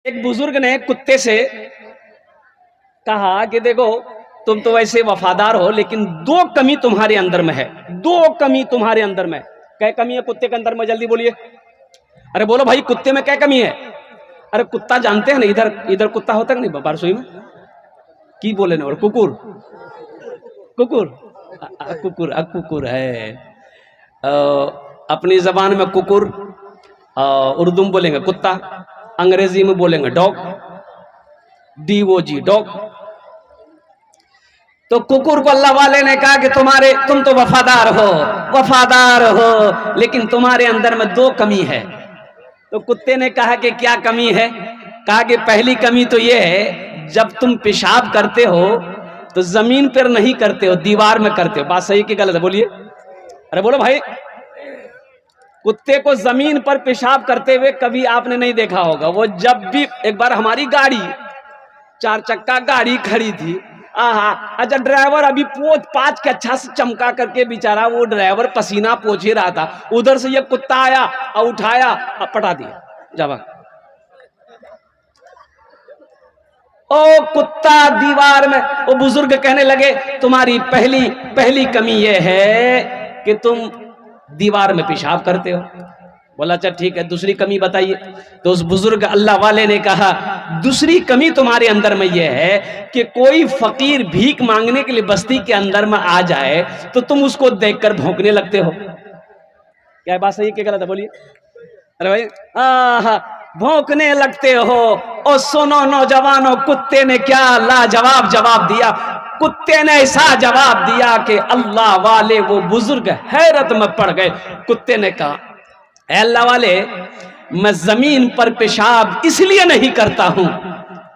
एक बुजुर्ग ने कुत्ते से कहा कि देखो तुम तो वैसे वफादार हो, लेकिन दो कमी तुम्हारे अंदर में है, दो कमी तुम्हारे अंदर में। क्या कमी है कुत्ते के अंदर में? जल्दी बोलिए। अरे बोलो भाई, कुत्ते में क्या कमी है? अरे कुत्ता जानते हैं ना, इधर इधर कुत्ता होता है नहीं बारसोई में, की बोले ना, और कुकुर कुकुर कुकुर कुकुर है। अपनी जबान में कुकुर, उर्दू में बोलेंगे कुत्ता, अंग्रेजी में बोलेंगे डॉग, DOG डॉग। तो कुकुर को अल्लाह वाले ने कहा कि तुम तो वफादार हो, लेकिन तुम्हारे अंदर में दो कमी है। तो कुत्ते ने कहा कि क्या कमी है? कहा कि पहली कमी तो ये है, जब तुम पेशाब करते हो तो जमीन पर नहीं करते हो, दीवार में करते हो। बात सही कि गलत है? बोलिए। अरे बोलो भाई, कुत्ते को जमीन पर पेशाब करते हुए कभी आपने नहीं देखा होगा। वो जब भी, एक बार हमारी गाड़ी 4 चक्का गाड़ी खड़ी थी, अच्छा ड्राइवर अभी पोछ पाँच के अच्छा से चमका करके बेचारा वो ड्राइवर पसीना पोछ ही रहा था, उधर से ये कुत्ता आया और उठाया और पटा दिया जवाब। ओ कुत्ता दीवार में। वो बुजुर्ग कहने लगे तुम्हारी पहली कमी यह है कि तुम दीवार में पेशाब करते हो। बोला अच्छा ठीक है, दूसरी कमी बताइए। तो उस बुजुर्ग अल्लाह वाले ने कहा दूसरी कमी तुम्हारे अंदर में यह है कि कोई फकीर भीख मांगने के लिए बस्ती के अंदर में आ जाए तो तुम उसको देखकर भौंकने लगते हो। क्या बात सही है कि गलत है? बोलिए। अरे भाई, भौंकने लगते हो। और सुनो नौजवानों, कुत्ते ने क्या लाजवाब जवाब दिया। कुत्ते ने ऐसा जवाब दिया कि अल्लाह वाले वो बुजुर्ग हैरत में पड़ गए। कुत्ते ने कहा अल्लाह वाले, मैं जमीन पर पेशाब इसलिए नहीं करता हूं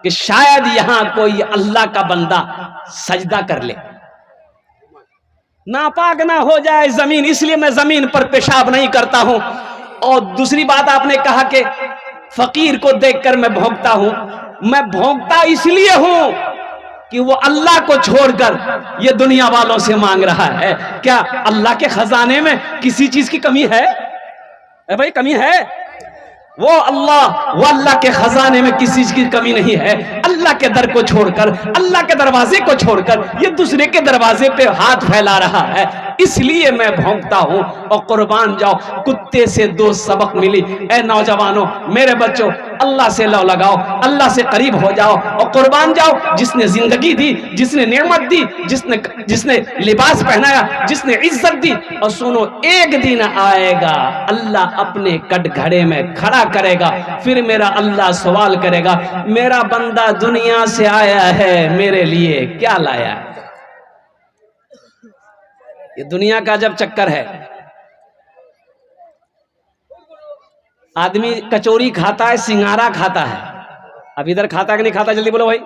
कि शायद यहां कोई अल्लाह का बंदा सजदा कर ले, नापाक ना हो जाए जमीन, इसलिए मैं जमीन पर पेशाब नहीं करता हूं। और दूसरी बात आपने कहा कि फकीर को देखकर मैं भौंकता हूं। मैं भौंकता इसलिए हूं कि वो अल्लाह को छोड़कर ये दुनिया वालों से मांग रहा है। क्या अल्लाह के खजाने में किसी चीज की कमी है? भाई कमी है? वो अल्लाह के खजाने में किसी चीज की कमी नहीं है। अल्लाह के दर को छोड़कर, अल्लाह के दरवाजे को छोड़कर ये दूसरे के दरवाजे पे हाथ फैला रहा है, इसलिए मैं भौंकता हूं। और कुर्बान जाओ, कुत्ते से दो सबक मिली। ए नौजवानों, मेरे बच्चों, अल्लाह से लौ लगाओ, अल्लाह से करीब हो जाओ और कुर्बान जाओ। जिसने जिंदगी दी, जिसने नेमत दी, जिसने लिबास पहनाया, जिसने इज्जत दी। और सुनो, एक दिन आएगा अल्लाह अपने कटघरे में खड़ा करेगा, फिर मेरा अल्लाह सवाल करेगा, मेरा बंदा दुनिया से आया है, मेरे लिए क्या लाया? ये दुनिया का जब चक्कर है। आदमी कचौरी खाता है, सिंगारा खाता है। अब इधर खाता है कि नहीं खाता? जल्दी बोलो भाई।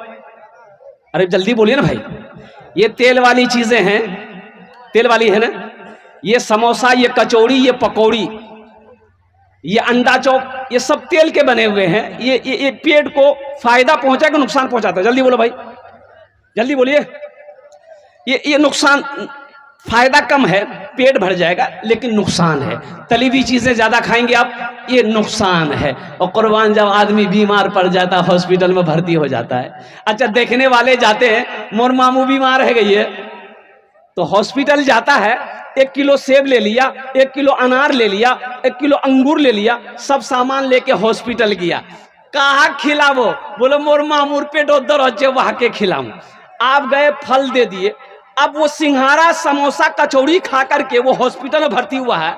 अरे जल्दी बोलिए ना भाई। ये तेल वाली चीजें हैं, तेल वाली है ना, ये समोसा, ये कचौड़ी, ये पकौड़ी, ये अंडा चौक, ये सब तेल के बने हुए हैं। ये पेट को फायदा पहुंचा कि नुकसान पहुंचाता है? जल्दी बोलो भाई, जल्दी बोलिए। ये नुकसान, फायदा कम है, पेट भर जाएगा, लेकिन नुकसान है। तली हुई चीजें ज्यादा खाएंगे आप, ये नुकसान है। और कुर्बान जब आदमी बीमार पड़ जाता है, हॉस्पिटल में भर्ती हो जाता है। अच्छा, देखने वाले जाते हैं, मोर मामू बीमार है गई है, तो हॉस्पिटल जाता है, 1 किलो सेब ले लिया, 1 किलो अनार ले लिया, 1 किलो अंगूर ले लिया, सब सामान लेके हॉस्पिटल गया। कहा खिलावो? बोलो मोर मामूर पेट उधर हो, वहां के खिलाऊं। आप गए, फल दे दिए। अब वो सिंघारा, समोसा, कचौड़ी खा करके वो हॉस्पिटल में भर्ती हुआ है।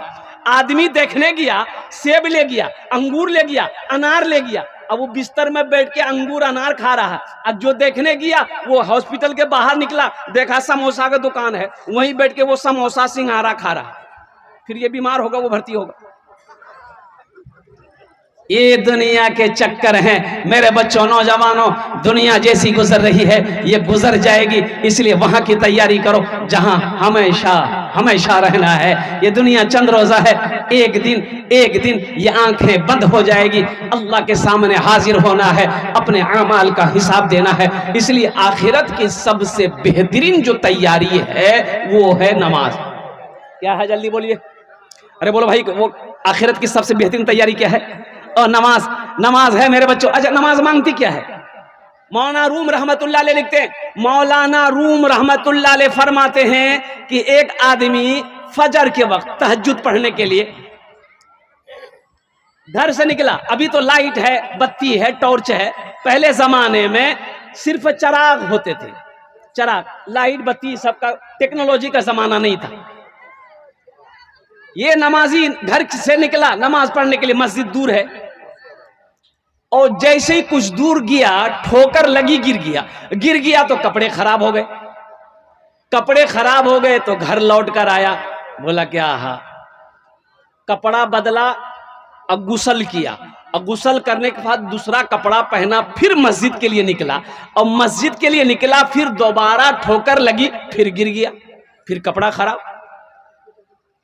आदमी देखने गया, सेब ले गया, अंगूर ले गया, अनार ले गया। अब वो बिस्तर में बैठ के अंगूर अनार खा रहा है। अब जो देखने गया, वो हॉस्पिटल के बाहर निकला, देखा समोसा का दुकान है, वहीं बैठ के वो समोसा सिंघारा खा रहा है। फिर ये बीमार होगा, वो भर्ती होगा। ये दुनिया के चक्कर हैं मेरे बच्चों, नौजवानों। दुनिया जैसी गुजर रही है, ये गुजर जाएगी, इसलिए वहां की तैयारी करो जहां हमेशा हमेशा रहना है। ये दुनिया चंद रोजा है, एक दिन ये आंखें बंद हो जाएगी। अल्लाह के सामने हाजिर होना है, अपने अमाल का हिसाब देना है। इसलिए आखिरत की सबसे बेहतरीन जो तैयारी है वो है नमाज। क्या है? जल्दी बोलिए। अरे बोलो भाई, वो आखिरत की सबसे बेहतरीन तैयारी क्या है? और नमाज नमाज है मेरे बच्चों। अच्छा, नमाज मांगती क्या है? मौलाना रूम रहमतुल्लाह अलैह लिखते हैं, मौलाना रूम रहमतुल्लाह अलैह फरमाते हैं कि एक आदमी फजर के वक्त तहज्जुद पढ़ने के लिए घर से निकला। अभी तो लाइट है, बत्ती है, टॉर्च है। पहले जमाने में सिर्फ चराग होते थे, चराग, लाइट बत्ती सबका, टेक्नोलॉजी का जमाना नहीं था। ये नमाजी घर से निकला नमाज पढ़ने के लिए, मस्जिद दूर है, और जैसे ही कुछ दूर गया ठोकर लगी, गिर गया तो कपड़े खराब हो गए। कपड़े खराब हो गए तो घर लौट कर आया, बोला क्या कपड़ा बदला, अब गुसल किया, और गुसल करने के बाद दूसरा कपड़ा पहना, फिर मस्जिद के लिए निकला, और मस्जिद के लिए निकला, फिर दोबारा ठोकर लगी, फिर गिर गया, फिर कपड़ा खराब,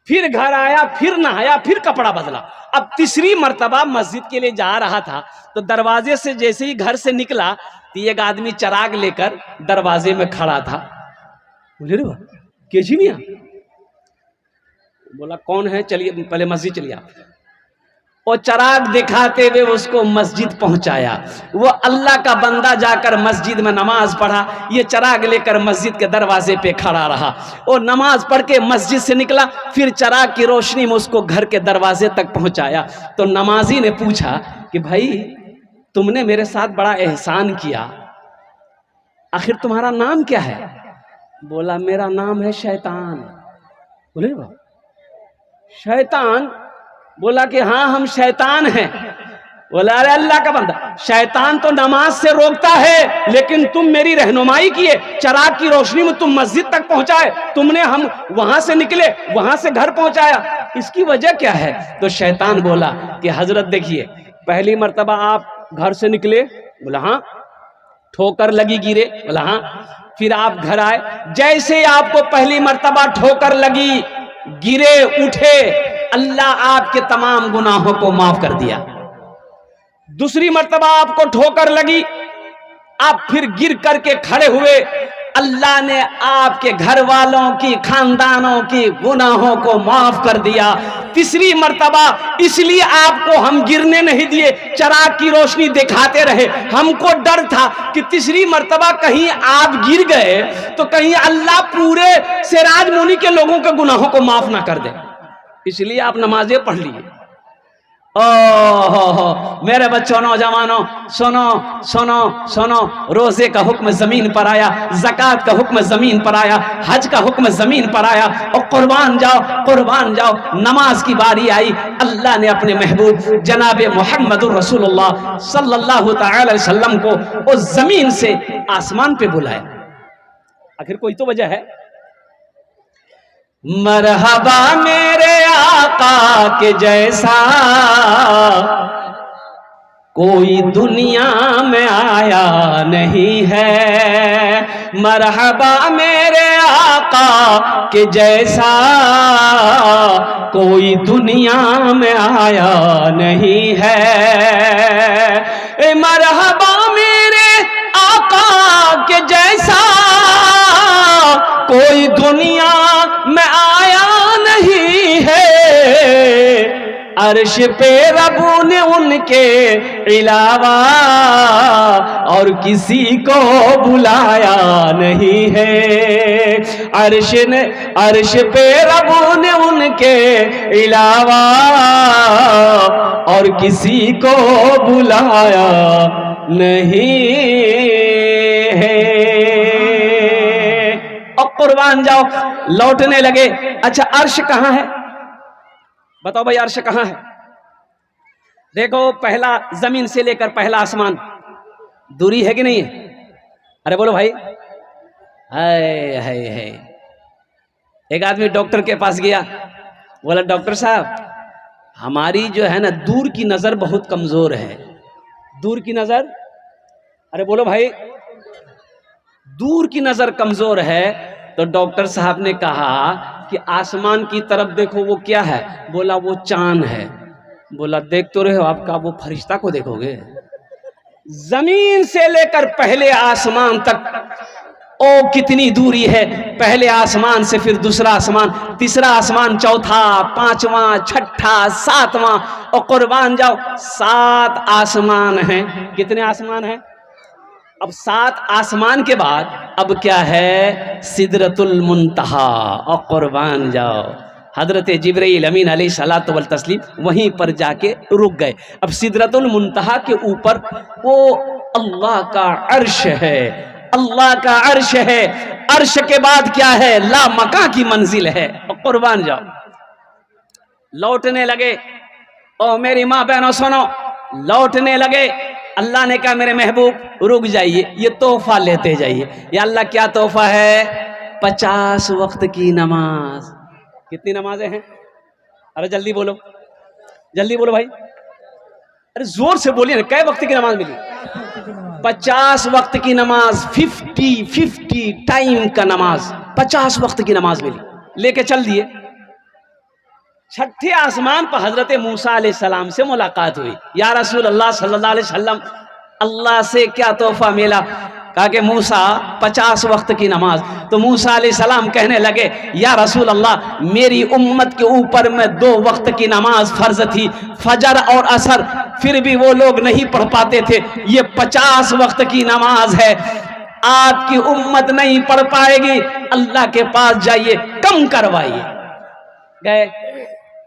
फिर घर आया, फिर नहाया, फिर कपड़ा बदला। अब तीसरी मर्तबा मस्जिद के लिए जा रहा था तो दरवाजे से जैसे ही घर से निकला तो एक आदमी चराग लेकर दरवाजे में खड़ा था। बोले रे केजी मियां, बोला कौन है, चलिए पहले मस्जिद चलिए आप। और चराग दिखाते हुए उसको मस्जिद पहुंचाया। वो अल्लाह का बंदा जाकर मस्जिद में नमाज पढ़ा, ये चराग लेकर मस्जिद के दरवाजे पे खड़ा रहा, और नमाज पढ़ के मस्जिद से निकला, फिर चराग की रोशनी में उसको घर के दरवाजे तक पहुंचाया। तो नमाजी ने पूछा कि भाई तुमने मेरे साथ बड़ा एहसान किया, आखिर तुम्हारा नाम क्या है? बोला मेरा नाम है शैतान। बोले शैतान? बोला कि हाँ हम शैतान हैं। बोला अरे अल्लाह का बंदा, शैतान तो नमाज से रोकता है, लेकिन तुम मेरी रहनुमाई किए, चराग की रोशनी में तुम मस्जिद तक पहुंचाए, तुमने हम वहां से निकले, वहां से घर पहुंचाया, इसकी वजह क्या है? तो शैतान बोला कि हजरत देखिए, पहली मर्तबा आप घर से निकले, बोला हाँ, ठोकर लगी गिरे, बोला हाँ, फिर आप घर आए, जैसे आपको पहली मर्तबा ठोकर लगी, गिरे, उठे, अल्लाह आपके तमाम गुनाहों को माफ कर दिया। दूसरी मर्तबा आपको ठोकर लगी, आप फिर गिर करके खड़े हुए, अल्लाह ने आपके घर वालों की, खानदानों की गुनाहों को माफ कर दिया। तीसरी मर्तबा इसलिए आपको हम गिरने नहीं दिए, चराग की रोशनी दिखाते रहे, हमको डर था कि तीसरी मर्तबा कहीं आप गिर गए तो कहीं अल्लाह पूरे सिराज मुनी के लोगों के गुनाहों को माफ ना कर दे, इसलिए आप नमाजें पढ़ लिए। ओहो मेरे बच्चों, नौजवानों, सुनो सुनो सुनो, रोजे का हुक्म जमीन पर आया, ज़कात का हुक्म जमीन पर आया, हज का हुक्म जमीन पर आया, और कुर्बान जाओ, कुर्बान जाओ। नमाज की बारी आई, अल्लाह ने अपने महबूब जनाब मोहम्मदुर रसूलुल्लाह सल्लल्लाहु तआला अलैहि वसल्लम को उस जमीन से आसमान पे बुलाया। आखिर कोई तो वजह है। मरहबा मेरे आका के जैसा कोई दुनिया में आया नहीं है, मरहबा मेरे आका के जैसा कोई दुनिया में आया नहीं है, मरहबा मेरे आका के जैसा कोई दुनिया में आया नहीं है, अर्श पे रब ने उनके अलावा और किसी को बुलाया नहीं है, अर्श पे रब ने उनके अलावा और किसी को बुलाया नहीं है। कुर्बान जाओ, लौटने लगे। अच्छा अर्श कहां है? बताओ भाई, अर्श कहां है? देखो, पहला जमीन से लेकर पहला आसमान दूरी है कि नहीं है? अरे बोलो भाई। हाय हाय हाय। एक आदमी डॉक्टर के पास गया, बोला डॉक्टर साहब हमारी जो है ना दूर की नजर बहुत कमजोर है। दूर की नजर? अरे बोलो भाई, दूर की नजर कमजोर है। तो डॉक्टर साहब ने कहा कि आसमान की तरफ देखो, वो क्या है? बोला वो चांद है। बोला देख तो रहे हो, आपका वो फरिश्ता को देखोगे? जमीन से लेकर पहले आसमान तक ओ कितनी दूरी है, पहले आसमान से फिर दूसरा आसमान, तीसरा आसमान, चौथा, पांचवा, छठा, सातवां, और कुर्बान जाओ 7 आसमान हैं। कितने आसमान हैं? अब 7 आसमान के बाद अब क्या है? सिदरतुल मुंतहा। और कुर्बान जाओ हजरत जिब्रील अमीन अलैहिस्सलातु वल तस्लीम वहीं पर जाके रुक गए। अब सिदरतुल मुंतहा के ऊपर वो अल्लाह का अर्श है, अल्लाह का अर्श है। अर्श के बाद क्या है? ला मका की मंजिल है। और कुर्बान जाओ लौटने लगे। ओ मेरी माँ बहनों सुनो, लौटने लगे। अल्लाह ने कहा मेरे महबूब रुक जाइए, ये तोहफा लेते जाइए। या अल्लाह क्या तोहफा है? 50 वक्त की नमाज। कितनी नमाजें हैं? अरे जल्दी बोलो, जल्दी बोलो भाई, अरे जोर से बोलिए ना। कै वक्त की नमाज मिली? 50 वक्त की नमाज, 50 टाइम का नमाज, 50 वक्त की नमाज मिली। लेके चल दिए। छठे आसमान पर हजरत मूसा अलैहिस्सलाम से मुलाकात हुई। या रसूल अल्लाह सल्लल्लाहु अलैहि वसल्लम, अल्लाह से क्या तोहफा मिला? कहा कि मूसा 50 वक्त की नमाज। तो मूसा अलैहिस्सलाम कहने लगे या रसूल अल्लाह, मेरी उम्मत के ऊपर में 2 वक्त की नमाज फर्ज थी, फजर और असर, फिर भी वो लोग नहीं पढ़ पाते थे। ये 50 वक्त की नमाज है, आपकी उम्मत नहीं पढ़ पाएगी, अल्लाह के पास जाइए, कम करवाइए। गए,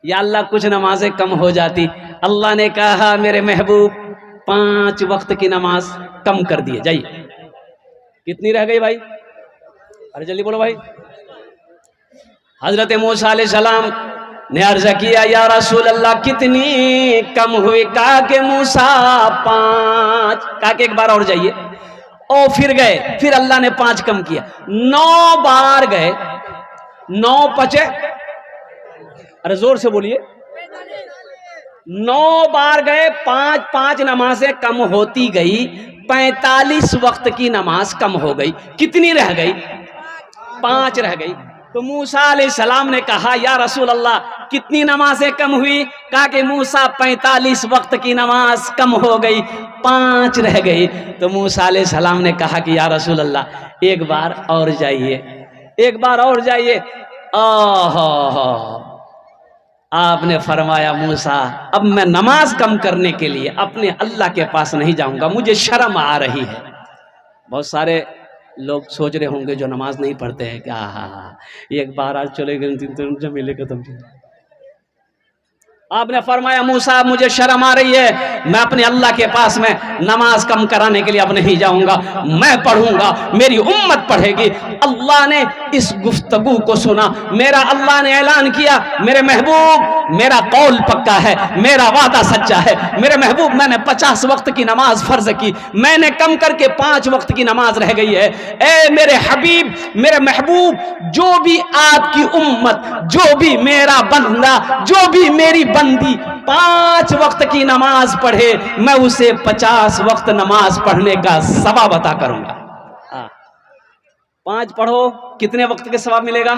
या अल्लाह कुछ नमाजें कम हो जाती। अल्लाह ने कहा मेरे महबूब 5 वक्त की नमाज कम कर दिए, जाइए। कितनी रह गई भाई? अरे जल्दी बोलो भाई। हजरत मूसा अलैहिस्सलाम ने अर्ज किया या रसूल अल्लाह कितनी कम हुई? कहा कि मूसा 5। कहा कि एक बार और जाइए। और फिर गए, फिर अल्लाह ने 5 कम किया। 9 बार गए, 9 पचे, अरे जोर से बोलिए, 9 बार गए, 5 नमाजें कम होती गई, 45 वक्त की नमाज कम हो गई। कितनी रह गई? 5 रह गई। तो मूसा अलैहिस्सलाम ने कहा या रसूल अल्लाह कितनी नमाजें कम हुई? कहा कि मूसा 45 वक्त की नमाज कम हो गई, 5 रह गई। तो मूसा अलैहिस्सलाम ने कहा कि या रसूल अल्लाह एक बार और जाइए, एक बार और जाइए। आपने फरमाया मूसा अब मैं नमाज कम करने के लिए अपने अल्लाह के पास नहीं जाऊंगा, मुझे शर्म आ रही है। बहुत सारे लोग सोच रहे होंगे जो नमाज नहीं पढ़ते हैं कि हाँ एक बार आज चले गए मिले खत्म। आपने फरमाया मूसा मुझे शर्म आ रही है, मैं अपने अल्लाह के पास में नमाज कम कराने के लिए अब नहीं जाऊंगा, मैं पढ़ूंगा, मेरी उम्मत पढ़ेगी। अल्लाह ने इस गुफ्तगू को सुना, मेरा अल्लाह ने ऐलान किया मेरे महबूब मेरा कौल पक्का है, मेरा वादा सच्चा है। मेरे महबूब मैंने 50 वक्त की नमाज फर्ज की, मैंने कम करके 5 वक्त की नमाज रह गई है। ए मेरे हबीब मेरे महबूब, जो भी आपकी उम्मत, जो भी मेरा बंदा, जो भी मेरी बंदी 5 वक्त की नमाज पढ़े, मैं उसे 50 वक्त नमाज पढ़ने का सवाब अता करूंगा। 5 पढ़ो, कितने वक्त के सवाब मिलेगा?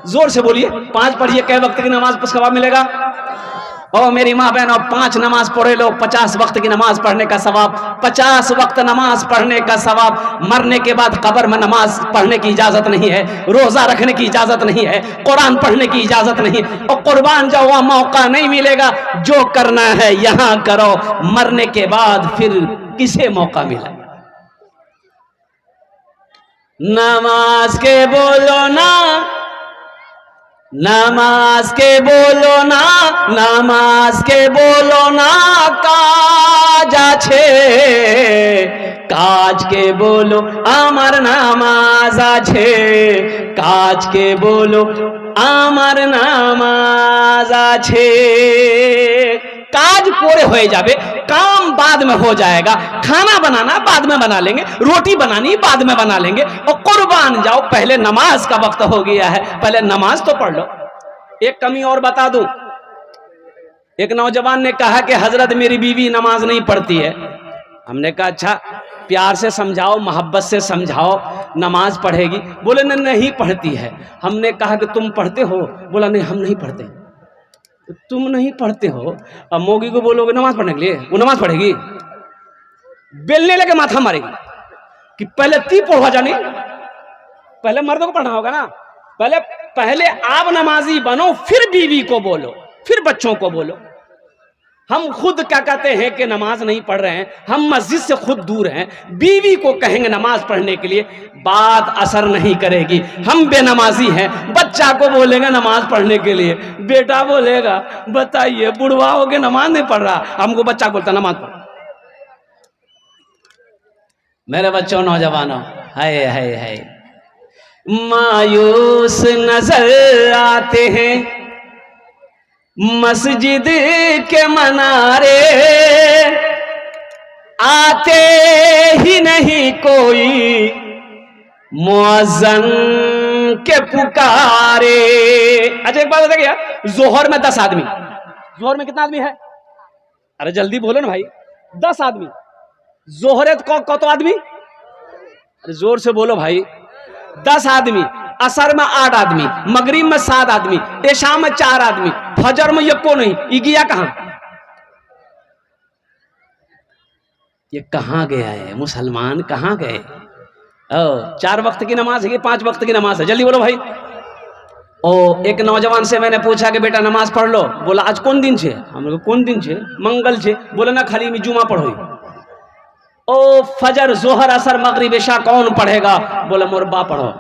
जोर से बोलिए, 5 पढ़िए, कै वक्त की नमाज पर सवाब मिलेगा? और मेरी माँ बहनों 5 नमाज पढ़े लो, 50 वक्त की नमाज पढ़ने का सवाब, 50 वक्त नमाज पढ़ने का सवाब। मरने के बाद कब्र में नमाज पढ़ने की इजाजत नहीं है, रोजा रखने की इजाजत नहीं है, कुरान पढ़ने की इजाजत नहीं, और कुर्बान जाओ मौका नहीं मिलेगा। जो करना है यहां करो, मरने के बाद फिर किसे मौका मिला? नमाज के बोलो ना, नमाज के बोलो ना, नमाज के बोलो ना काज आछे, काज के बोलो आमार नामाज आछे, काज के बोलो आमार नामाज आछे। काज पूरे हो जावे, काम बाद में हो जाएगा, खाना बनाना बाद में बना लेंगे, रोटी बनानी बाद में बना लेंगे, और कुर्बान जाओ पहले नमाज का वक्त हो गया है, पहले नमाज तो पढ़ लो। एक कमी और बता दूं, एक नौजवान ने कहा कि हजरत मेरी बीवी नमाज नहीं पढ़ती है। हमने कहा अच्छा प्यार से समझाओ, मोहब्बत से समझाओ, नमाज पढ़ेगी। बोले नहीं पढ़ती है। हमने कहा कि तुम पढ़ते हो? बोला नहीं हम नहीं पढ़ते। तुम नहीं पढ़ते हो, अब मोगी को बोलोगे नमाज पढ़ने के लिए, वो नमाज पढ़ेगी? बेलने लगे माथा मारेगी कि पहले ती पढ़वा जाने, पहले मर्दों को पढ़ना होगा ना। पहले आप नमाजी बनो, फिर बीवी को बोलो, फिर बच्चों को बोलो। हम खुद क्या कहते हैं कि नमाज नहीं पढ़ रहे हैं, हम मस्जिद से खुद दूर हैं, बीवी को कहेंगे नमाज पढ़ने के लिए, बात असर नहीं करेगी। हम बेनमाजी हैं, बच्चा को बोलेंगे नमाज पढ़ने के लिए, बेटा बोलेगा बताइए बुढ़वा हो के नमाज नहीं पढ़ रहा, हमको बच्चा बोलता नमाज पढ़। मेरे बच्चों नौजवानों, हाय हाय हाय, मायूस नजर आते हैं मस्जिद के मनारे, आते ही नहीं कोई मुअज्जिन के पुकारे। अच्छा एक बात बता क्या, जोहर में 10 आदमी, जोहर में कितना आदमी है? अरे जल्दी बोलो ना भाई, 10 आदमी। जोहरे तो आदमी, अरे जोर से बोलो भाई, 10 आदमी। असर में 8 आदमी, मगरिब में 7 आदमी, इशा में 4 आदमी, फजर में यको नहीं, ये गया कहां? ये कहां गया है? मुसलमान कहां गए? 4 वक्त की नमाज है कि 5 वक्त की नमाज है? जल्दी बोलो भाई। एक नौजवान से मैंने पूछा कि बेटा नमाज पढ़ लो, बोला आज कौन दिन छे? हम कौन दिन छे? मंगल छे। बोले ना खाली में जुमा पढ़ो। फजर जोहर असर मगरिब इशा कौन पढ़ेगा? बोले मोर बाप पढ़ो।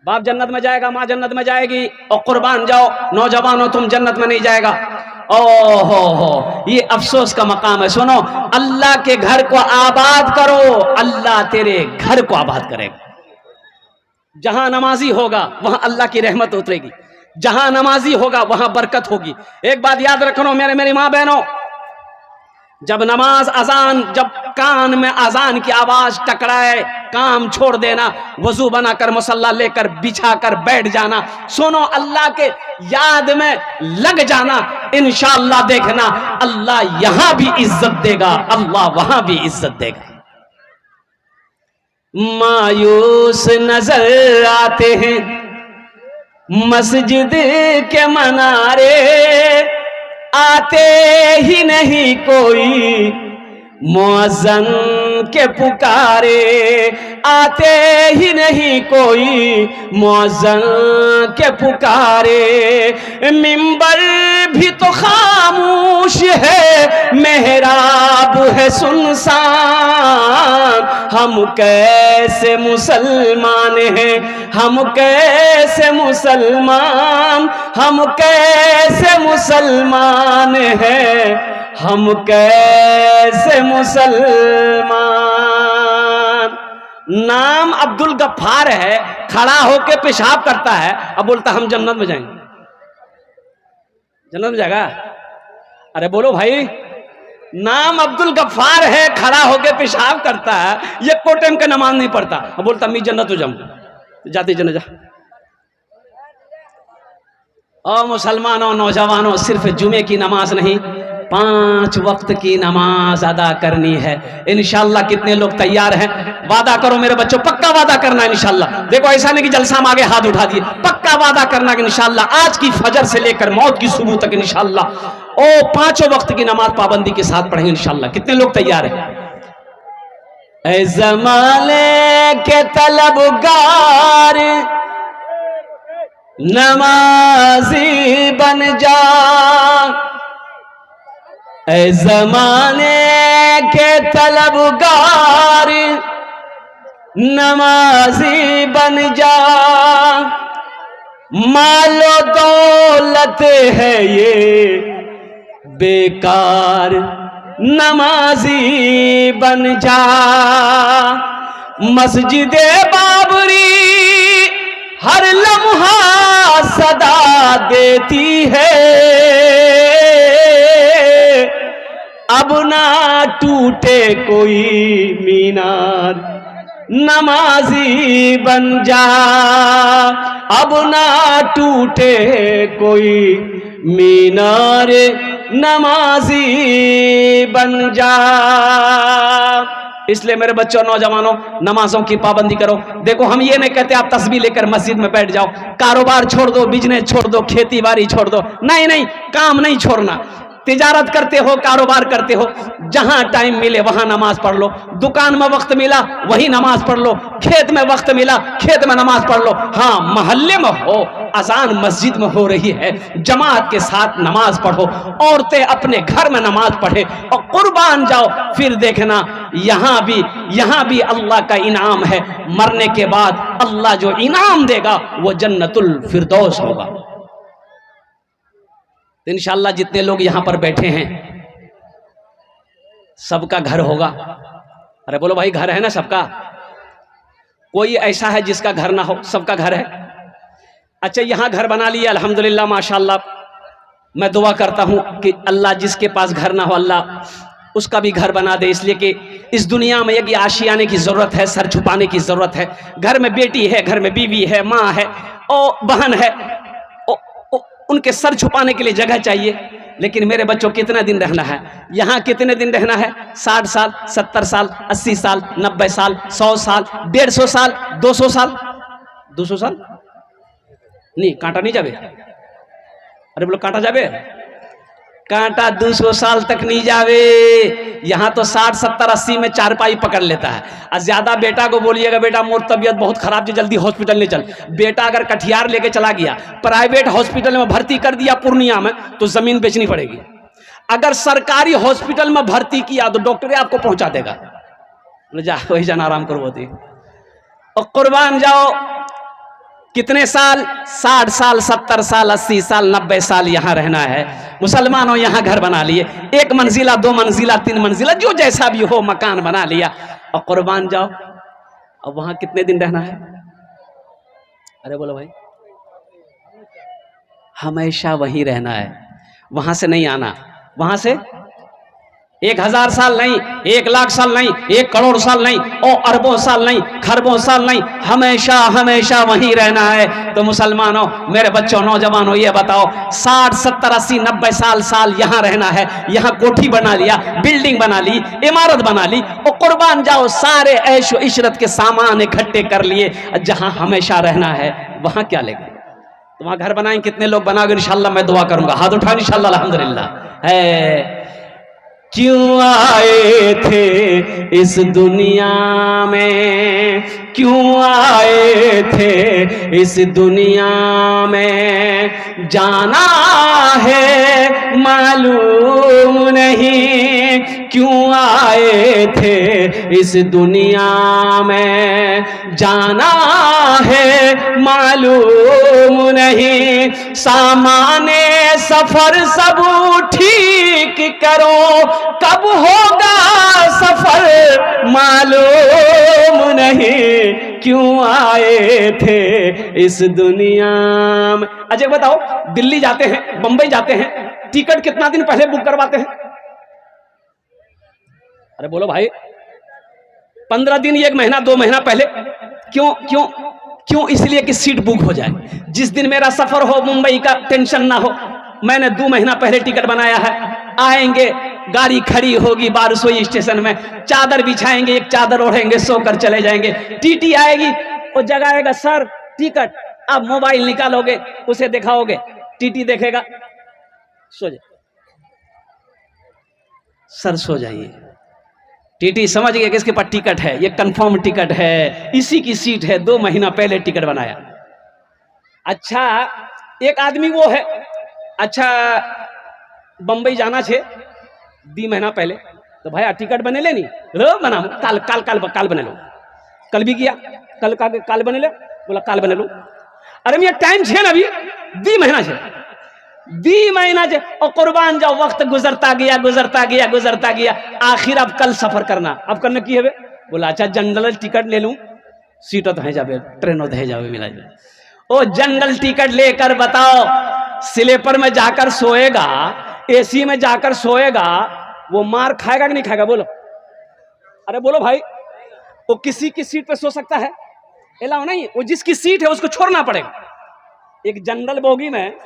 बाप जन्नत में जाएगा, माँ जन्नत में जाएगी, और कुर्बान जाओ नौजवानों तुम जन्नत में नहीं जाएगा। ओहो, ये अफसोस का मकाम है। सुनो, अल्लाह के घर को आबाद करो, अल्लाह तेरे घर को आबाद करेगा। जहां नमाजी होगा वहां अल्लाह की रहमत उतरेगी, जहां नमाजी होगा वहां बरकत होगी। एक बात याद रखना मेरी माँ बहनों, जब नमाज अजान, जब कान में अजान की आवाज टकराए, काम छोड़ देना, वजू बनाकर मुसल्ला लेकर बिछाकर बैठ जाना, सुनो अल्लाह के याद में लग जाना। इंशाअल्लाह देखना अल्लाह यहां भी इज्जत देगा, अल्लाह वहां भी इज्जत देगा। मायूस नजर आते हैं मस्जिद के मनारे, आते ही नहीं कोई मुअज्जिन के पुकारे, आते ही नहीं कोई मुअज्जिन के पुकारे। मिंबर भी तो खामोश है, मेहराब है सुनसान, हम कैसे मुसलमान हैं, हम कैसे मुसलमान, हम कैसे मुसलमान हैं, हम कैसे मुसलमान। नाम अब्दुल गफ्फार है, खड़ा होके पेशाब करता है, अब बोलता हम जन्नत में जाएंगे। जन्नत में जाएगा? अरे बोलो भाई, नाम अब्दुल गफ्फार है, खड़ा होके पेशाब करता है, ये को टाइम का नमाज नहीं पढ़ता, अब बोलता मैं जन्नत हो जाऊं। जाते जन्नत जा। और मुसलमानों नौजवानों, सिर्फ जुमे की नमाज नहीं, 5 वक्त की नमाज अदा करनी है। इंशाअल्लाह कितने लोग तैयार हैं? वादा करो मेरे बच्चों, पक्का वादा करना है इंशाअल्लाह। देखो ऐसा नहीं कि जलसा में आगे हाथ उठा दिए, पक्का वादा करना कि इंशाअल्लाह आज की फजर से लेकर मौत की सुबह तक इंशाअल्लाह 5 वक्त की नमाज पाबंदी के साथ पढ़ेंगे इंशाअल्लाह। कितने लोग तैयार हैं? ऐ ज़माने के तलबगार नमाजी बन जा, ऐ ज़माने के तलबगार नमाजी बन जा। मालो दौलत है ये बेकार, नमाजी बन जा। मस्जिदे बाबरी हर लम्हा सदा देती है, अब ना टूटे कोई मीनार, नमाजी बन जा। अब ना टूटे कोई मीनार, नमाजी बन जा। इसलिए मेरे बच्चों नौजवानों, नमाजों की पाबंदी करो। देखो हम ये नहीं कहते आप तस्बीह लेकर मस्जिद में बैठ जाओ, कारोबार छोड़ दो, बिजनेस छोड़ दो, खेती बाड़ी छोड़ दो, नहीं नहीं, काम नहीं छोड़ना। तिजारत करते हो, कारोबार करते हो, जहां टाइम मिले वहां नमाज पढ़ लो। दुकान में वक्त मिला वही नमाज पढ़ लो। खेत में वक्त मिला खेत में नमाज पढ़ लो। हाँ, मोहल्ले में हो, अजान मस्जिद में हो रही है, जमात के साथ नमाज पढ़ो। औरतें अपने घर में नमाज पढ़े और कुर्बान जाओ। फिर देखना यहां भी अल्लाह का इनाम है। मरने के बाद अल्लाह जो इनाम देगा वो जन्नतुल फिरदौस होगा। इंशाअल्लाह जितने लोग यहां पर बैठे हैं सबका घर होगा। अरे बोलो भाई, घर है ना सबका? कोई ऐसा है जिसका घर ना हो? सबका घर है। अच्छा, यहां घर बना लिया, अल्हम्दुलिल्लाह माशाअल्लाह। मैं दुआ करता हूं कि अल्लाह जिसके पास घर ना हो अल्लाह उसका भी घर बना दे, इसलिए कि इस दुनिया में एक आशियाने की जरूरत है, सर छुपाने की जरूरत है। घर में बेटी है, घर में बीवी है, माँ है और बहन है, उनके सर छुपाने के लिए जगह चाहिए। लेकिन मेरे बच्चों, कितना दिन रहना है यहाँ? कितने दिन रहना है? 60 साल, 70 साल, 80 साल, 90 साल, 100 साल, 150 साल, 200 साल? 200 साल नहीं, कांटा नहीं जावे। अरे बोलो, कांटा जावे? कांटा 200 साल तक नहीं जावे। यहाँ तो 60, 70, 80 में चारपाई पकड़ लेता है। और ज्यादा बेटा को बोलिएगा, बेटा मोर तबियत बहुत खराब जी, जल्दी हॉस्पिटल ले चल। बेटा अगर कटिहार लेके चला गया, प्राइवेट हॉस्पिटल में भर्ती कर दिया पूर्णिया में, तो जमीन बेचनी पड़ेगी। अगर सरकारी हॉस्पिटल में भर्ती किया तो डॉक्टर आपको पहुंचा देगा, जा वही जाना आराम करो होती। और कुर्बान जाओ, कितने साल? 60 साल, 70 साल, 80 साल, 90 साल यहाँ रहना है। मुसलमानों, यहाँ घर बना लिए, 1 मंजिला, 2 मंजिला, 3 मंजिला, जो जैसा भी हो मकान बना लिया और कुर्बान जाओ। अब वहां कितने दिन रहना है? अरे बोलो भाई, हमेशा वहीं रहना है, वहां से नहीं आना। वहां से 1000 साल नहीं, 1 लाख साल नहीं, 1 करोड़ साल नहीं, और अरबों साल नहीं, खरबों साल नहीं, हमेशा हमेशा वहीं रहना है। तो मुसलमानों, मेरे बच्चों, नौजवानों, ये बताओ, 60, 70, 80, 90 साल यहाँ रहना है। यहाँ कोठी बना लिया, बिल्डिंग बना ली, इमारत बना ली और कुर्बान जाओ, सारे ऐशो इशरत के सामान इकट्ठे कर लिए। जहां हमेशा रहना है वहां क्या लेगा? तो वहां घर बनाएं। कितने लोग बनाओगे? इंशाल्लाह मैं दुआ करूंगा, हाथ उठाओ इंशाल्लाह। अल्हम्दुलिल्लाह। है क्यों आए थे इस दुनिया में, क्यों आए थे इस दुनिया में, जाना है मालूम नहीं। क्यों आए थे इस दुनिया में, जाना है मालूम नहीं। सामाने सफर सब ठीक करो, कब होगा सफर मालूम नहीं। क्यों आए थे इस दुनिया में? अच्छा बताओ, दिल्ली जाते हैं, बंबई जाते हैं, टिकट कितना दिन पहले बुक करवाते हैं? अरे बोलो भाई, 15 दिन, 1 महीना, 2 महीना पहले। क्यों क्यों क्यों? इसलिए कि सीट बुक हो जाए। जिस दिन मेरा सफर हो, मुंबई का टेंशन ना हो, मैंने 2 महीना पहले टिकट बनाया है। आएंगे, गाड़ी खड़ी होगी बारसोई स्टेशन में, चादर बिछाएंगे, एक चादर ओढ़ेंगे, सोकर चले जाएंगे। टीटी आएगी, वो जगाएगा, सर टिकट। आप मोबाइल निकालोगे, उसे दिखाओगे, टीटी देखेगा, सो जाए, सर सो जाइए। टीटी समझ गया कि इसके पास टिकट है, ये कंफर्म टिकट है, इसी की सीट है, 2 महीना पहले टिकट बनाया। अच्छा, एक आदमी वो है, अच्छा बंबई जाना छे 2 महीना पहले, तो भाई टिकट बने लेनी बना, काल काल काल काल बने लो। कल भी किया, काल बने ले, बोला काल बने लो। अरे मैं टाइम छे ना, अभी 2 महीना छे, 2 महीना छे, और कुर्बान जाओ, वक्त गुजरता गया, गुजरता गया, गुजरता गया। आखिर अब कल सफर करना, अब करना की है? बोला अच्छा जनरल टिकट ले लूं, सीटों तो है जावे, ट्रेनों तो है जावे, मिला जाए। ओ जनरल टिकट लेकर बताओ, स्लीपर में जाकर सोएगा, एसी में जाकर सोएगा, वो मार खाएगा कि नहीं खाएगा? बोलो, अरे बोलो भाई, वो किसी की सीट पे सो सकता है? एलाओ नहीं, वो जिसकी सीट है उसको छोड़ना पड़ेगा। एक जनरल बोगी में,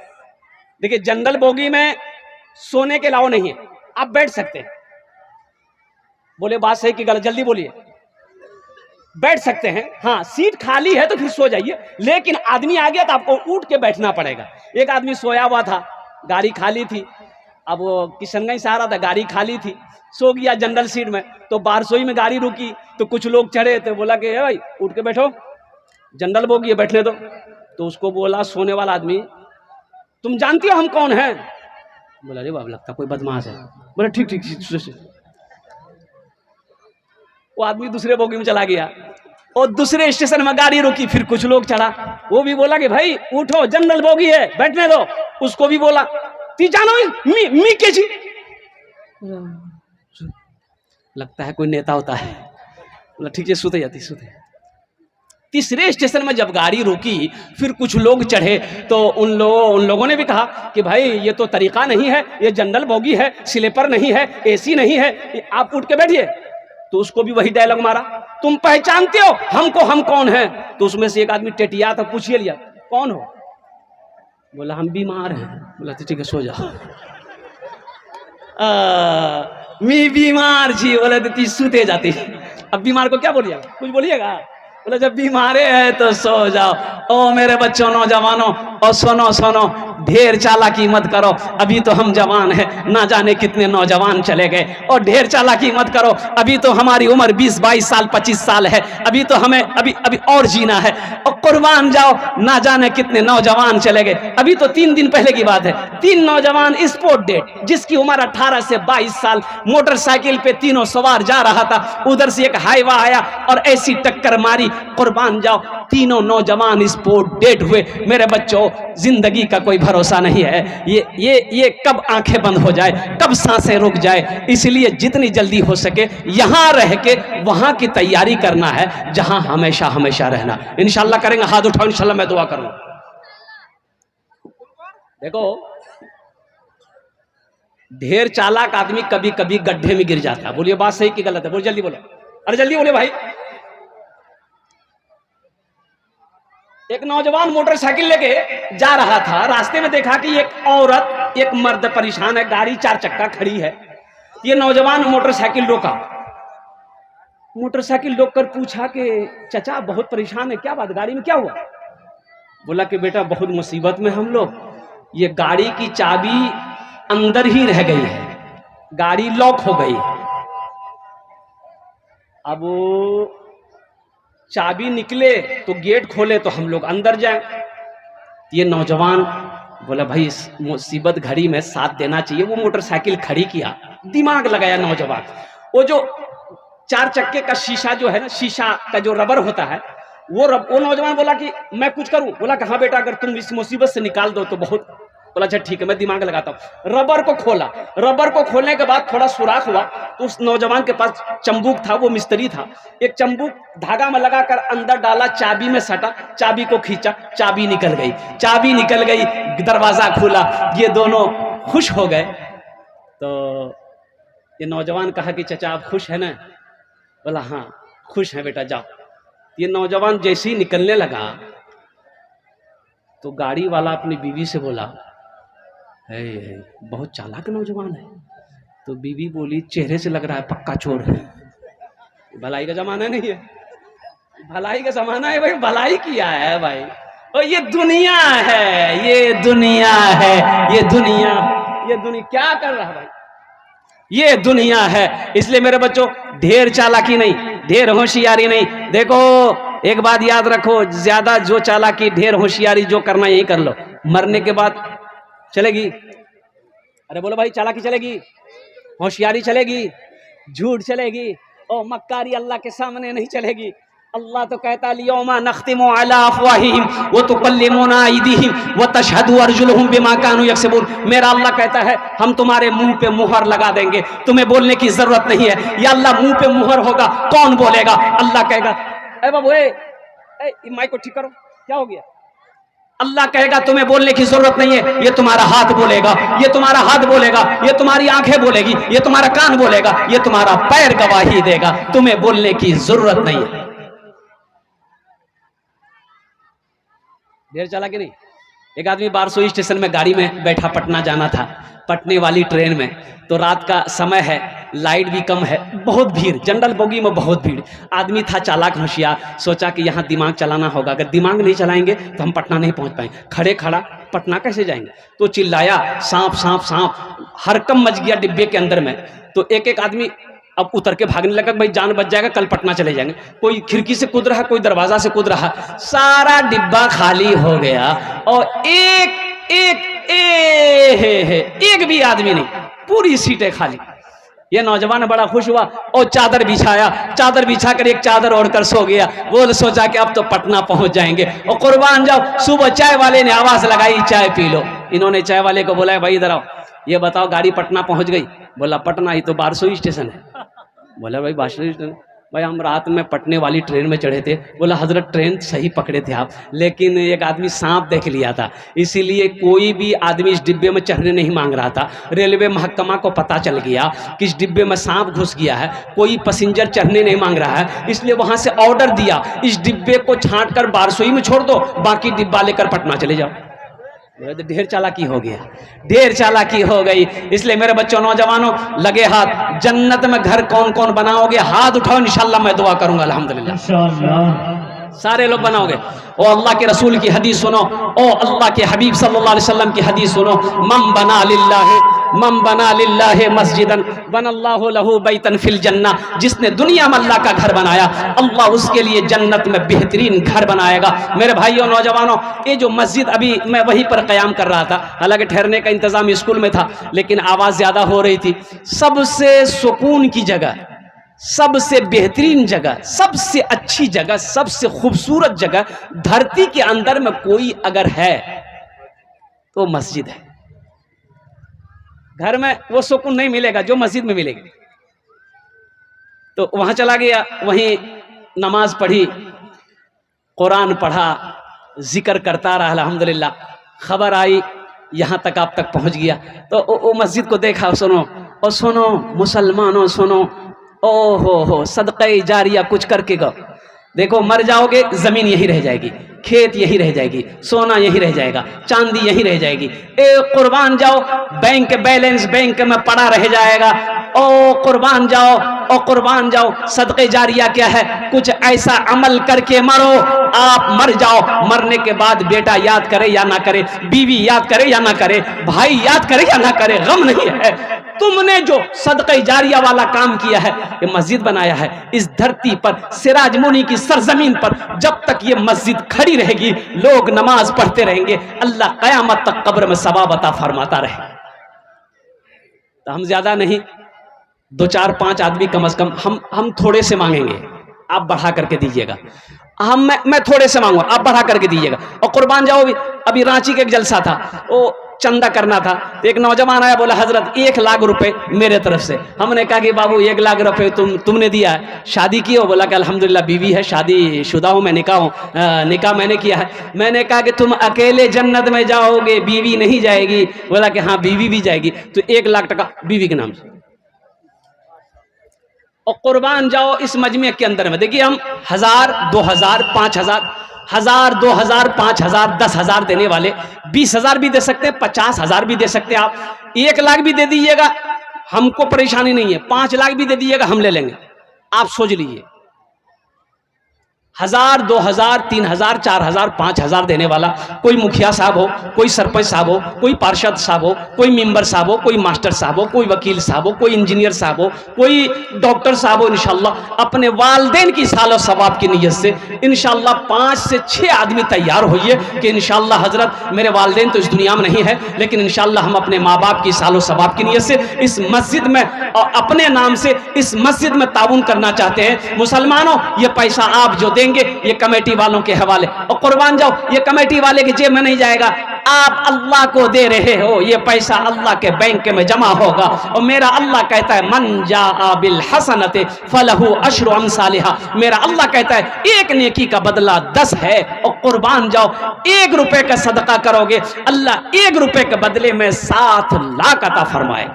देखिए जनरल बोगी में सोने के अलावा नहीं है, आप बैठ सकते हैं। बोले बात सही कि गलत? जल्दी बोलिए। बैठ सकते हैं, हाँ, सीट खाली है तो फिर सो जाइए, लेकिन आदमी आ गया तो आपको उठ के बैठना पड़ेगा। एक आदमी सोया हुआ था, गाड़ी खाली थी, अब वो किशनगंज से आ रहा था, गाड़ी खाली थी, सो गया जनरल सीट में। तो बारसोई में गाड़ी रुकी तो कुछ लोग चढ़े, तो बोला कि भाई उठ के बैठो, जनरल बोगी है, बैठने दो। तो उसको बोला सोने वाला आदमी, तुम जानती हो हम कौन हैं? बोला अरे बाप, लगता कोई बदमाश है। बोला ठीक ठीक ठीक। वो आदमी दूसरे बोगी में चला गया और दूसरे स्टेशन में गाड़ी रुकी, फिर कुछ लोग चढ़ा, वो भी बोला कि भाई उठो, जनरल बोगी है, बैठने दो। उसको भी बोला ती जानो मी के जी। लगता है कोई नेता होता है। बोला ठीक है, सुते जाती सुते। तीसरे स्टेशन में जब गाड़ी रुकी, फिर कुछ लोग चढ़े, तो उन लोगों ने भी कहा कि भाई ये तो तरीका नहीं है, ये जनरल बोगी है, स्लीपर नहीं है, एसी नहीं है, आप उठ के बैठिए। तो उसको भी वही डायलॉग मारा, तुम पहचानते हो हमको, हम कौन हैं? तो उसमें से एक आदमी टेटिया था, पूछिए लिया कौन हो? बोला हम बीमार हैं। बोला ठीक है सो जाओ। मी बीमार जी। बोला तो सूते जाती। अब बीमार को क्या बोलिएगा, कुछ बोलिएगा? बोला जब बीमारे हैं तो सो जाओ। ओ मेरे बच्चों, नौजवानों, और सुनो सुनो, ढेर चालाकी मत करो, अभी तो हम जवान हैं, ना जाने कितने नौजवान चले गए। और ढेर चालाकी मत करो, अभी तो हमारी उम्र 20-22 साल 25 साल है, अभी तो हमें अभी और जीना है। और कुर्बान जाओ, ना जाने कितने नौजवान चले गए। अभी तो 3 दिन पहले की बात है, 3 नौजवान स्पोर्ट डेट, जिसकी उम्र 18 से 22 साल, मोटरसाइकिल पे तीनों सवार जा रहा था, उधर से एक हाईवा आया और ऐसी टक्कर मारी, कुर्बान जाओ, तीनों नौजवान स्पोर्ट डेट हुए। मेरे बच्चों, जिंदगी का कोई भरोसा नहीं है। ये कब आंखें बंद हो जाए, कब सांसें रुक जाए। इसलिए जितनी जल्दी हो सके यहां रह के वहां की तैयारी करना है, जहां हमेशा हमेशा रहना। इंशाल्लाह करेंगे, हाथ उठाओ, इंशाल्लाह मैं दुआ करूंगा। देखो, ढेर चालाक आदमी कभी कभी गड्ढे में गिर जाता है। बोलिए बात सही कि गलत है? बोलो जल्दी बोलो, अरे जल्दी बोले भाई। एक नौजवान मोटरसाइकिल लेके जा रहा था, रास्ते में देखा कि एक औरत एक मर्द परेशान है, गाड़ी 4 चक्का खड़ी है। ये नौजवान मोटरसाइकिल रोका, मोटरसाइकिल रोक कर पूछा कि चचा बहुत परेशान है, क्या बात, गाड़ी में क्या हुआ? बोला कि बेटा बहुत मुसीबत में हम लोग, ये गाड़ी की चाबी अंदर ही रह गई है, गाड़ी लॉक हो गई। अब वो चाबी निकले तो गेट खोले तो हम लोग अंदर जाए। ये नौजवान बोला भाई इस मुसीबत घड़ी में साथ देना चाहिए। वो मोटरसाइकिल खड़ी किया, दिमाग लगाया नौजवान। वो जो 4 चक्के का शीशा जो है ना, शीशा का जो रबर होता है, वो नौजवान बोला कि मैं कुछ करूं? बोला कि हाँ बेटा, अगर तुम इस मुसीबत से निकाल दो तो बहुत। बोला अच्छा ठीक है, मैं दिमाग लगाता हूँ। रबर को खोला, रबर को खोलने के बाद थोड़ा सुराख हुआ तो उस नौजवान के पास चंबुक था, वो मिस्त्री था। एक चंबुक धागा में लगाकर अंदर डाला, चाबी में सटा, चाबी को खींचा, चाबी निकल गई। चाबी निकल गई, दरवाजा खुला, ये दोनों खुश हो गए। तो ये नौजवान कहा कि चचा आप खुश है ना? बोला हाँ खुश है बेटा, जाओ। ये नौजवान जैसे ही निकलने लगा तो गाड़ी वाला अपनी बीवी से बोला, है बहुत चालाक नौजवान है। तो बीवी बोली, चेहरे से लग रहा है पक्का चोर है। भलाई का जमाना नहीं है, भलाई का जमाना है भाई, भलाई किया है भाई। और ये दुनिया है, ये दुनिया है, ये दुनिया क्या कर रहा है भाई? ये दुनिया है। इसलिए मेरे बच्चों, ढेर चालाकी नहीं, ढेर होशियारी नहीं। देखो एक बात याद रखो, ज्यादा जो चालाकी, ढेर होशियारी जो करना यही कर लो, मरने के बाद चलेगी? अरे बोलो भाई, चालाकी चलेगी, होशियारी चलेगी, झूठ चलेगी, ओ मक्कारी अल्लाह के सामने नहीं चलेगी। अल्लाह तो कहता लियौमा नख्तिमु अला अफ़वाहिहिम व तुकल्लिमुना अयदीहिम व तशहदु अर्जुलुहुम बिमा कानू यक्सिबून। मेरा अल्लाह कहता है हम तुम्हारे मुंह पे मुहर लगा देंगे, तुम्हें बोलने की जरूरत नहीं है। या अल्लाह मुंह पे मुहर होगा, कौन बोलेगा? अल्लाह कहेगा ए बाबू ए माइक को ठीक करो, क्या हो गया? अल्लाह कहेगा तुम्हें बोलने की जरूरत नहीं है, ये तुम्हारा हाथ बोलेगा, ये तुम्हारा हाथ बोलेगा, ये तुम्हारी आंखें बोलेगी, ये तुम्हारा कान बोलेगा, ये तुम्हारा पैर गवाही देगा, तुम्हें बोलने की जरूरत नहीं है। ढेर चालाकी नहीं, एक आदमी बारसोई स्टेशन में गाड़ी में बैठा, पटना जाना था, पटने वाली ट्रेन में। तो रात का समय है, लाइट भी कम है, बहुत भीड़, जनरल बोगी में बहुत भीड़। आदमी था चालाक होशियार, सोचा कि यहाँ दिमाग चलाना होगा, अगर दिमाग नहीं चलाएंगे तो हम पटना नहीं पहुँच पाएंगे, खड़े खड़ा पटना कैसे जाएंगे। तो चिल्लाया सांप सांप सांप, हरकम मच गया डिब्बे के अंदर में। तो एक एक आदमी अब उतर के भागने लगा, भाई जान बच जाएगा, कल पटना चले जाएंगे। कोई खिड़की से कूद रहा, कोई दरवाजा से कूद रहा, सारा डिब्बा खाली हो गया और एक भी आदमी नहीं, पूरी सीटें खाली। ये नौजवान बड़ा खुश हुआ और चादर बिछाया, चादर बिछा कर एक चादर ओढ़कर सो गया। वो सोचा कि अब तो पटना पहुंच जाएंगे। और कुर्बान जाओ, सुबह चाय वाले ने आवाज लगाई, चाय पी लो। इन्होंने चाय वाले को बोला, भाई इधर आओ, ये बताओ गाड़ी पटना पहुंच गई? बोला पटना ही तो बारसोई स्टेशन है। बोला भाई बारसोई स्टेशन, भाई हम रात में पटने वाली ट्रेन में चढ़े थे। बोला हजरत ट्रेन सही पकड़े थे आप, लेकिन एक आदमी सांप देख लिया था, इसीलिए कोई भी आदमी इस डिब्बे में चढ़ने नहीं मांग रहा था। रेलवे महकमा को पता चल गया कि इस डिब्बे में सांप घुस गया है, कोई पैसेंजर चढ़ने नहीं मांग रहा है, इसलिए वहां से ऑर्डर दिया इस डिब्बे को छांट कर बारसोई में छोड़ दो, बाकी डिब्बा लेकर पटना चले जाओ। ढेर चालाकी हो गया, ढेर चालाकी हो गई। इसलिए मेरे बच्चों, नौजवानों, लगे हाथ। जन्नत में घर कौन कौन बनाओगे? हाथ उठाओ, इंशाल्लाह मैं दुआ करूंगा अल्हम्दुलिल्लाह। सारे लोग बनाओगे। ओ अल्लाह के रसूल की हदीस सुनो, ओ अल्लाह के हबीब सल्लल्लाहु अलैहि वसल्लम की हदीस सुनो। मम बना लिल्लाहि मस्जिदन बनल्लाहु लहू बैतन फिल जन्ना। जिसने दुनिया में अल्लाह का घर बनाया, अल्लाह उसके लिए जन्नत में बेहतरीन घर बनाएगा। मेरे भाइयों, नौजवानों, ये जो मस्जिद, अभी मैं वहीं पर क़याम कर रहा था, हालांकि ठहरने का इंतजाम स्कूल में था, लेकिन आवाज़ ज़्यादा हो रही थी। सबसे सुकून की जगह, सबसे बेहतरीन जगह, सबसे अच्छी जगह, सबसे खूबसूरत जगह धरती के अंदर में कोई अगर है तो मस्जिद है। घर में वो सुकून नहीं मिलेगा जो मस्जिद में मिलेगा। तो वहां चला गया, वहीं नमाज पढ़ी, कुरान पढ़ा, जिक्र करता रहा अल्हम्दुलिल्लाह। खबर आई यहाँ तक, आप तक पहुंच गया। तो वो मस्जिद को देखा, सुनो और सुनो मुसलमानों, सुनो, ओ हो सदक़े जारिया कुछ करके गो। देखो मर जाओगे, जमीन यही रह जाएगी, खेत यही रह जाएगी, सोना यही रह जाएगा, चांदी यही रह जाएगी। कुर्बान जाओ, बैंक बैलेंस बैंक में पड़ा रह जाएगा। ओ कुर्बान जाओ, ओ कुर्बान जाओ। सदक़े जारिया क्या है? कुछ ऐसा अमल करके मरो, आप मर जाओ। मरने के बाद बेटा याद करे या ना करे, बीवी याद करे या ना करे, भाई याद करे या ना करे, गम नहीं है। तुमने जो सदक़े जारिया वाला काम किया है, ये मस्जिद बनाया है इस धरती पर, सिराज मुनी की सरजमीन पर। जब तक ये मस्जिद खड़ी रहेगी, लोग नमाज पढ़ते रहेंगे, अल्लाह क़यामत तक कब्र में सवाब अता फरमाता रहे। तो हम ज्यादा नहीं, 2 4 5 आदमी कम से कम, हम थोड़े से मांगेंगे, आप बढ़ा करके दीजिएगा। मैं थोड़े से मांगूंगा, आप बढ़ा करके दीजिएगा। और कुर्बान जाओ, अभी रांची का एक जलसा था, वो चंदा करना था। तो एक नौजवान आया, बोला हजरत 1 लाख रुपए मेरे तरफ से। हमने कहा कि बाबू 1 लाख रुपए तुमने दिया है, शादी की हो? बोला कि अल्हम्दुलिल्लाह बीवी है, शादी शुदा हूँ मैं, निकाह मैंने किया है। मैंने कहा कि तुम अकेले जन्नत में जाओगे, बीवी नहीं जाएगी? बोला कि हाँ बीवी भी जाएगी। तो 1 लाख टका बीवी के नाम से। और कुर्बान जाओ, इस मजमे के अंदर में देखिए, हम 1000 2000 5000, 1000 2000 5000 10,000 देने वाले 20,000 भी दे सकते हैं, 50,000 भी दे सकते हैं। आप 1 लाख भी दे दीजिएगा, हमको परेशानी नहीं है। 5 लाख भी दे दीजिएगा, हम ले लेंगे। आप सोच लीजिए, 1000 2000 3000 4000 5000 देने वाला कोई मुखिया साहब हो, कोई सरपंच साहब हो, कोई पार्षद साहब हो, कोई मेंबर साहब हो, कोई मास्टर साहब हो, कोई वकील साहब हो, कोई इंजीनियर साहब हो, कोई डॉक्टर साहब हो, इंशाल्लाह अपने वालदेन की सालो सवाब की नीयत से इंशाल्लाह 5 से 6 आदमी तैयार होइए कि इंशाल्लाह हजरत मेरे वालदेन तो इस दुनिया में नहीं है, लेकिन इंशाल्लाह हम अपने माँ बाप की सालो सवाब की नीयत से इस मस्जिद में और अपने नाम से इस मस्जिद में ताउन करना चाहते हैं। मुसलमानों, ये पैसा आप जो देंगे ये कमेटी वालों के हवाले। और कुर्बान जाओ, ये कमेटी वाले की जेब में नहीं जाएगा, आप अल्लाह को दे रहे हो, ये पैसा अल्लाह के बैंक में जमा होगा। और मेरा अल्लाह कहता है मन जा बिल हसनते फलहु अशरु अमसालिहा। मेरा अल्लाह कहता है 1 नेकी का बदला 10 है। और कुर्बान जाओ, 1 रुपए का सदका करोगे, अल्लाह 1 रुपए के बदले में 7 लाख अता फरमाए।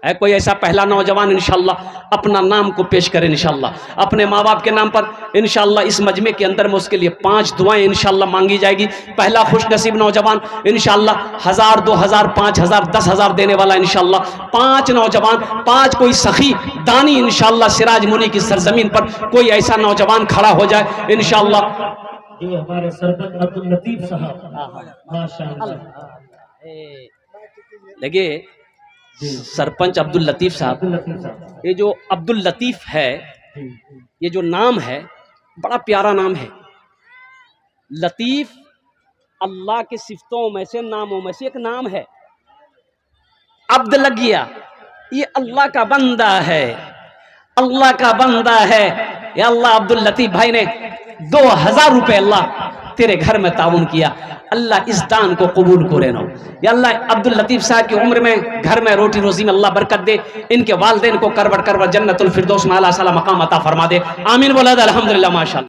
है कोई ऐसा पहला नौजवान इंशाअल्लाह अपना नाम को पेश करे इंशाअल्लाह, अपने माँ बाप के नाम पर इंशाअल्लाह। इस मजमे के अंदर में उसके लिए 5 दुआएं इंशाअल्लाह मांगी जाएगी। पहला खुश नसीब नौजवान इंशाअल्लाह 1000, 2000, 5000, 10,000 देने वाला इंशाअल्लाह। 5 नौजवान, 5 कोई सखी दानी इंशाअल्लाह सिराज मुनी की सरजमीन पर कोई ऐसा नौजवान खड़ा हो जाए इंशाअल्लाह। ये हमारे सरपंच अब्दुल लतीफ साहब माशाअल्लाह। देखिए सरपंच अब्दुल लतीफ साहब, ये जो अब्दुल लतीफ है, ये जो नाम है बड़ा प्यारा नाम है। लतीफ अल्लाह के सिफतों में से, नामों में से एक नाम है। अब्द लग गया, ये अल्लाह का बंदा है, अल्लाह का बंदा है। या अल्लाह अब्दुल लतीफ भाई ने 2000 रुपए अल्लाह तेरे घर में ताउन किया, अल्लाह इस दान को कबूल करे नो। या अल्लाह अब्दुल लतीफ साहब की उम्र में, घर में, रोटी रोजी में अल्लाह बरकत दे। इनके वालिदैन को करवट करवट जन्नतुल फिरदौस में आला साला मकाम अता फरमा दे। आमीन बोला अल्हम्दुलिल्लाह माशाअल्लाह।